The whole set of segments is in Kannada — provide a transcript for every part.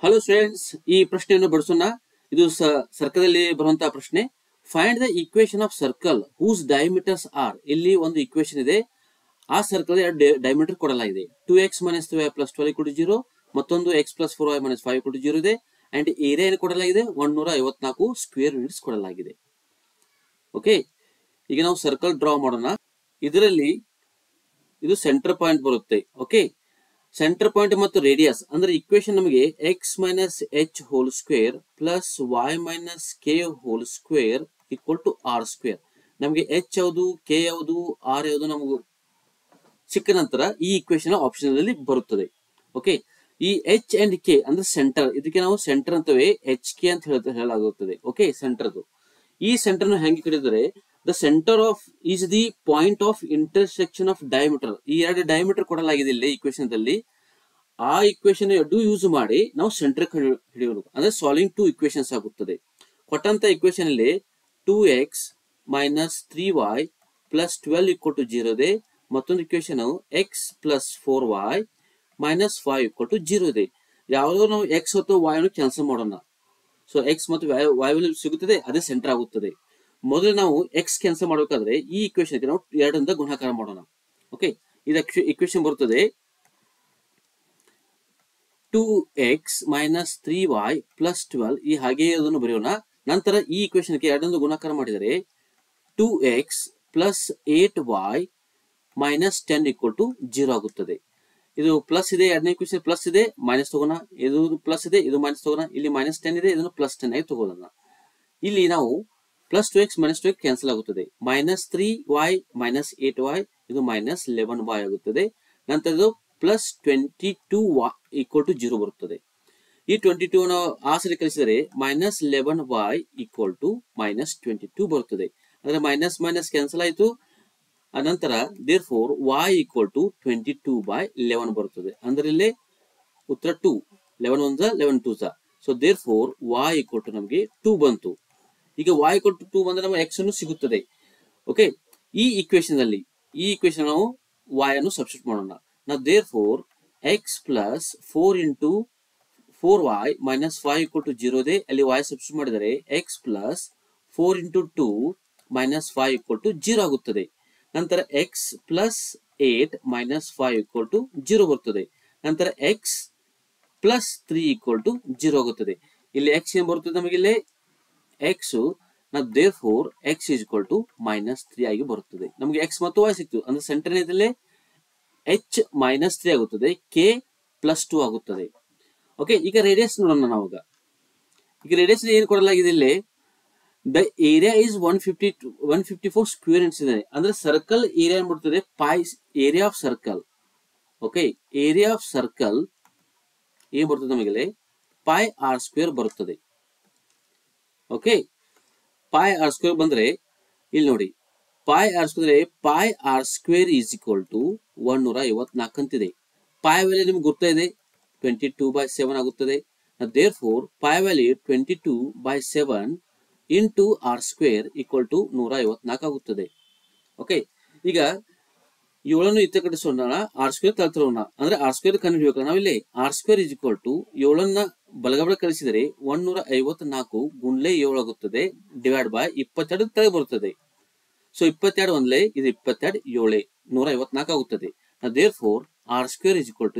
ಹಲೋ ಸ್ಟೂಡೆಂಟ್ಸ್, ಈ ಪ್ರಶ್ನೆಯನ್ನು ಬಿಡಿಸೋಣ. ಇದು ಸರ್ಕಲ್ ಬರುವಂತಹ ಪ್ರಶ್ನೆ. Find the equation of circle whose diameters are. ಇಲ್ಲಿ ಒಂದು ಈಕ್ವೇಶನ್ ಇದೆ. ಆ ಸರ್ಕಲ್ ಡಯಾಮೀಟರ್ ಕೊಡಲಾಗಿದೆ. 2x - 3y + 12 = 0. ಮತ್ತೊಂದು x + 4y - 5 = 0 ಇದೆ. ಅಂಡ್ ಏರಿಯಾ ಏನು ಕೊಡಲಾಗಿದೆ? 154 ಸ್ಕ್ವೇರ್ ಯೂನಿಟ್ಸ್ ಕೊಡಲಾಗಿದೆ. ಓಕೆ, ಈಗ ನಾವು ಸರ್ಕಲ್ ಡ್ರಾ ಮಾಡೋಣ. ಇದರಲ್ಲಿ ಇದು ಸೆಂಟರ್ ಪಾಯಿಂಟ್ ಬರುತ್ತೆ. ಓಕೆ, ಸೆಂಟರ್ ಪಾಯಿಂಟ್ ಮತ್ತು ರೇಡಿಯಸ್ ಅಂದ್ರೆ ಇಕ್ವೇಶನ್ ನಮಗೆ x - h whole square plus y - k whole square = r². ನಮಗೆ h ಯಾವುದು, k ಯಾವುದು, r ಯಾವುದು ನಮಗೆ ಸಿಕ್ಕ ನಂತರ ಈ ಇಕ್ವೇಶನ್ ಆಪ್ಷನ್ ಅಲ್ಲಿ ಬರುತ್ತದೆ. ಓಕೆ, ಈ h ಅಂಡ್ k ಅಂದ್ರೆ ಸೆಂಟರ್, ಇದಕ್ಕೆ ನಾವು ಸೆಂಟರ್ ಅಂತೇವೆ, hk ಅಂತ ಹೇಳಲಾಗುತ್ತದೆ. ಓಕೆ, ಸೆಂಟರ್ದು ಈ ಸೆಂಟರ್ ನ ಹೆಂಗೆ ಕರೆದರೆ the centre of is the point of intersection of diameter. ಈ ಎರಡು ಡಯಾಮೀಟರ್ ಕೊಡಲಾಗಿದೆ ಇಲ್ಲಿ ಇಕ್ವೇಶನ್ ದಲ್ಲಿ. ಆ ಇಕ್ವೇಶನ್ ಎರಡು ಯೂಸ್ ಮಾಡಿ ನಾವು ಸೆಂಟರ್ ಹಿಡಿಯೋದು ಅಂದ್ರೆ ಸಾಲ್ವಿಂಗ್ ಟು ಇಕ್ವೇಶನ್ಸ್ ಆಗುತ್ತದೆ. ಕೊಟ್ಟಂತ ಇಕ್ವೇಶನ್ ಅಲ್ಲಿ 2x - 3y + 12 = 0 ಇದೆ. ಮತ್ತೊಂದು ಇಕ್ವೇಶನ್ x + 4y - 5 = 0 ಇದೆ. ಯಾವುದೋ ನಾವು x ಮತ್ತು y ಅನ್ನು ಕ್ಯಾನ್ಸಲ್ ಮಾಡೋಣ. ಸೊ x ಮತ್ತು y ವ್ಯಾಲ್ಯೂ ಸಿಗುತ್ತದೆ, ಅದೇ ಸೆಂಟರ್ ಆಗುತ್ತದೆ. ಮೊದಲು ನಾವು x ಕ್ಯಾನ್ಸಲ್ ಮಾಡಬೇಕಾದ್ರೆ ಈ ಇಕ್ವೇಶನ್ ನಾವು 2 ರಿಂದ ಗುಣಾಕಾರ ಮಾಡೋಣ. ಓಕೆ, ಇದು ಇಕ್ವೇಶನ್ ಬರುತ್ತದೆ 2x - 3y + 12. ಈ ಹಾಗೆ ಅದನ್ನು ಬರೆಯೋಣ. ನಂತರ ಈ ಇಕ್ವೇಶನ್ 2 ರಿಂದ ಗುಣಾಕಾರ ಮಾಡಿದರೆ 2x + 8y - 10 = 0 ಆಗುತ್ತದೆ. ಇದು ಪ್ಲಸ್ ಇದೆ, ಎರಡನೇ ಇಕ್ವೇಶನ್ ಪ್ಲಸ್ ಇದೆ, ಮೈನಸ್ ತಗೋಣ. ಇದು ಪ್ಲಸ್ ಇದೆ, ಇದು ಮೈನಸ್ ತಗೋಣ. ಇಲ್ಲಿ -10 ಇದೆ, ಇದನ್ನು +10 ಆಗಿ ತಗೋಣ. ಇಲ್ಲಿ ನಾವು +2x - 2x ಕ್ಯಾನ್ಸಲ್ ಆಗುತ್ತದೆ. -3y - 8y ಇದು -11y ಆಗುತ್ತದೆ. ನಂತರ ಇದು +22y = 0 ಬರುತ್ತದೆ. ಈ 22 ಅನ್ನು ಆ ಸರಿ ಕಲಿಸಿದರೆ -11y = -22 ಬರುತ್ತದೆ. ಅಂದ್ರೆ ಮೈನಸ್ ಮೈನಸ್ ಕ್ಯಾನ್ಸಲ್ ಆಯಿತು. ಅನಂತರ therefore y = 22/11 ಬರುತ್ತದೆ. ಅಂದ್ರೆ ಇಲ್ಲಿ ಉತ್ತರ 2. 11 1 11 2. ಸೊ therefore y = ನಮಗೆ 2 ಬಂತು. ಈಗ y = 2 ಬಂದ್ರೆ ನಮಗೆ x ಅನ್ನು ಸಿಗುತ್ತದೆ. ಓಕೆ, ಈ ಇಕ್ವೇಶನ್ ನಾವು y ಅನ್ನು ಸಬ್ಸ್ಟಿಟ್ಯೂಟ್ ಮಾಡೋಣ. ನಾವು therefore x + 4 × 4y - 5 = 0 ಇದೆ. ಅಲ್ಲಿ y ಸಬ್ಸ್ಟಿಟ್ಯೂಟ್ ಮಾಡಿದರೆ x + 4 × 2 - 5 = 0 ಆಗುತ್ತದೆ. ನಂತರ x + 8 - 5 = 0 ಬರುತ್ತದೆ. ನಂತರ x + 3 = 0 ಆಗುತ್ತದೆ. ಇಲ್ಲಿ x ಏನು ಬರುತ್ತದೆ ನಮಗೆ? ಇಲ್ಲಿ x ನಾವು therefore x = -3 ಆಗಿ ಬರುತ್ತದೆ. ನಮಗೆ x ಮತ್ತು y ಸಿಕ್ತು. ಅಂದ್ರೆ ಸೆಂಟರ್ ಏನಿದೆ h - 3 ಆಗುತ್ತದೆ, k + 2 ಆಗುತ್ತದೆ. ಓಕೆ, ಈಗ ರೇಡಿಯಸ್ ನೋಡೋಣ ನಾವು. ಈಗ ರೇಡಿಯಸ್ ಏನು ಕೊಡಲಾಗಿದೆ ಇಲ್ಲಿ? The area is 154 square inch ಇದೆ. ಅಂದ್ರೆ ಸರ್ಕಲ್ ಏರಿಯಾ ಬರ್ತದೆ area of circle. Okay, area of circle ಏನ್ ಬರ್ತದೆ ನಮಗೆ? πr² ಬರುತ್ತದೆ. ಓಕೆ, πr² ಬಂದ್ರೆ ಇಲ್ಲಿ ನೋಡಿ, πr² = 154 ಅಂತಿದೆ. π ವ್ಯಾಲ್ಯೂ ನಿಮ್ಗೆ ಗೊತ್ತಾ ಇದೆ, 22/7 ಆಗುತ್ತದೆ. therefore π ವ್ಯಾಲ್ಯೂ 22/7 × r² = 154 ಆಗುತ್ತದೆ. ಓಕೆ, ಈಗ 7 ಇತ್ತ ಕಟ್ಟಿಸೋಣ, r² ತಳ್ತಿರೋಣ. ಅಂದ್ರೆ r² ಕಂಡು ಹಿಡಿಯಬೇಕು ನಾವಿಲ್ಲಿ. r² = 7 ಬಲಗಡೆ ಕಳಿಸಿದರೆ 154 × 7 ಆಗುತ್ತದೆ. ಡಿವೈಡ್ ಬೈ 22 ತೆಗೆ ಬರುತ್ತದೆ. ಸೊ 22 ಒಂದ್ಲೆ, ಇದು 22 7 154 ಆಗುತ್ತದೆ. therefore r²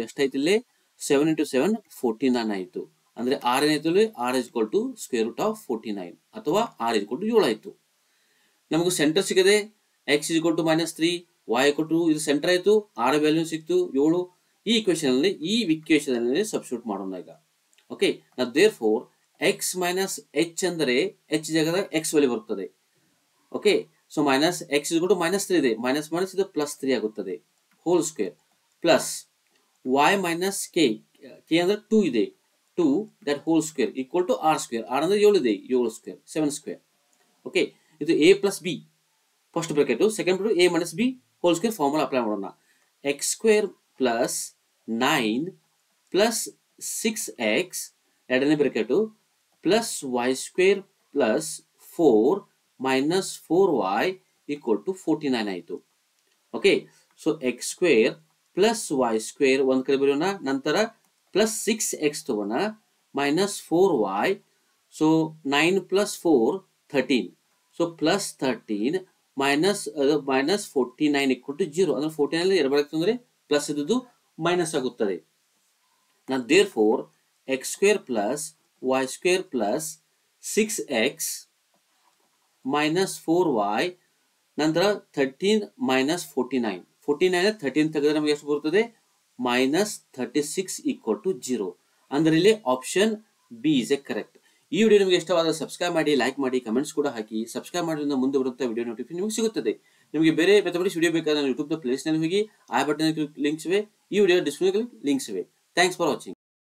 = ಎಷ್ಟಾಯ್ತು ಇಲ್ಲಿ? 7 × 7 49 ಆಯಿತು. ಅಂದ್ರೆ r ಏನಾಯ್ತು? r = √49 ಅಥವಾ r = 7 ಆಯ್ತು. ನಮಗೂ ಸೆಂಟರ್ ಸಿಗದೆ x = -3, y = ಇದು ಸೆಂಟರ್ ಆಯ್ತು, r ವ್ಯಾಲ್ಯೂ ಸಿಕ್ತು 7. ಈ ಇಕ್ವೇಶನ್ ಅಲ್ಲಿ ಸಬ್ಸ್ಟಿಟ್ಯೂಟ್ ಮಾಡೋಣ ಈಗ. ಓಕೆ, therefore x - h ಅಂದರೆ h ಜಾಗದ x ವ್ಯಾಲ್ಯೂ ಬರುತ್ತದೆ. ಓಕೆ, ಸೊ x = -3 ಇದೆ, ಮೈನಸ್ ಇದು +3 ಆಗುತ್ತದೆ whole square plus y - k ಅಂದ್ರೆ 2 ಇದೆ, 2 that whole square = r². r ಅಂದ್ರೆ 7 ಇದೆ, 7² 7². ಓಕೆ, ಇದು a + b first bracket, second bracket a - b whole square formula apply ಮಾಡೋಣ. x² + 9 + 6x ಎರಡನೇ ಬ್ರಾಕೆಟ್ ಪ್ಲಸ್ y² + 4 - 4y = 49 ಆಯಿತು. ಓಕೆ, ಸೊ x² + y² ಒಂದ್ ಕಡೆ ಬರೆಯೋಣ. ನಂತರ +6x ತಗೋಣ minus 4y. So 9 plus 4, 13. So plus 13 minus minus 49 equal to 0. ಅಂದ್ರೆ 49 ಎರಡು ಬರುತ್ತೆ ಅಂದ್ರೆ ಪ್ಲಸ್ ಇದ್ದು ಮೈನಸ್ ಆಗುತ್ತದೆ. Now therefore x square plus y square plus 6x minus 4y ನಂತರ 13 minus 49. 49 13 ತೆಗೆದ್ರೆ ನಮಗೆ ಎಷ್ಟು ಬರುತ್ತದೆ minus 36 equal to 0. ಅಂದ್ರೆ ಇಲ್ಲಿ option B is A correct. ಈ ವಿಡಿಯೋ ನಿಮಗೆ ಇಷ್ಟವಾದ ಸಬ್ಸ್ಕ್ರೈಬ್ ಮಾಡಿ, ಲೈಕ್ ಮಾಡಿ, ಕಮೆಂಟ್ಸ್ ಕೂಡ ಹಾಕಿ. ಸಬ್ಸ್ಕ್ರೈಬ್ ಮಾಡೋದ್ರಿಂದ ಮುಂದೆ ಬರುವಂತಹ ವಿಡಿಯೋ ನೋಟಿಫಿಕೇಶನ್ ನಿಮಗೆ ಸಿಗುತ್ತದೆ. ನಿಮಗೆ ಬೇರೆ ಮ್ಯಾಥಮೆಟಿಕ್ಸ್ ವಿಡಿಯೋ ಬೇಕಾದ್ರೆ ಯೂಟ್ಯೂಬ್ ಪ್ಲೇಸ್ ನಲ್ಲಿ ಹೋಗಿ ಐ ಬಟನ್ ಲಿಂಕ್ಸ್ ಇವೆ, ಈ ವಿಡಿಯೋ ಡಿಸ್ಕ್ರಿಪ್ಷನ್ ಲಿಂಕ್ಸ್ ಇವೆ. Thanks for watching.